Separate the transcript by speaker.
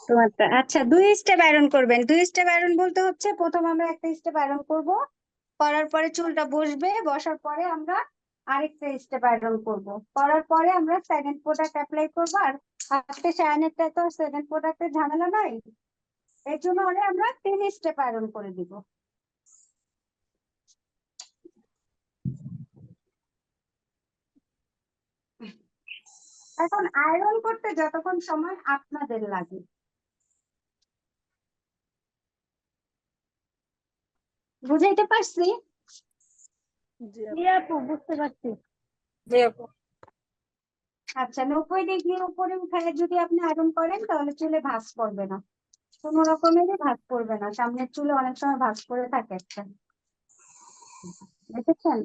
Speaker 1: তোমারটা আচ্ছা, 2 step iron করবেন। 2 স্টেপ আয়রন বলতে হচ্ছে প্রথম আমরা একটা স্টেপ আয়রন করব, করার পরে চুলটা বসবে, বসার পরে আমরা আরেকটা স্টেপ আয়রন করব, করার পরে আমরা সেকেন্ড প্রোডাক্ট অ্যাপ্লাই করবো। আর আজকে শাইনেরটা তো সেকেন্ড প্রোডাক্টের ঝামেলা নাই, এর জন্য আমরা 3 স্টেপ আয়রন করে দিব। এখন আয়রন করতে যতক্ষণ সময় আপনাদের লাগে, বুঝাইতে পারছি?
Speaker 2: জি
Speaker 1: জি আপু, বুঝতে পারছি।
Speaker 2: আপু।
Speaker 1: আচ্ছা, 90 ডিগ্রির উপরে উঠায় যদি আপনি আয়রন করেন তাহলে চুলে ভাঁজ পড়বে না, কোনো রকমেরই ভাঁজ পড়বে না। সামনের চুলে অনেক সময় ভাঁজ পড়ে থাকে একটা, দেখেছেন?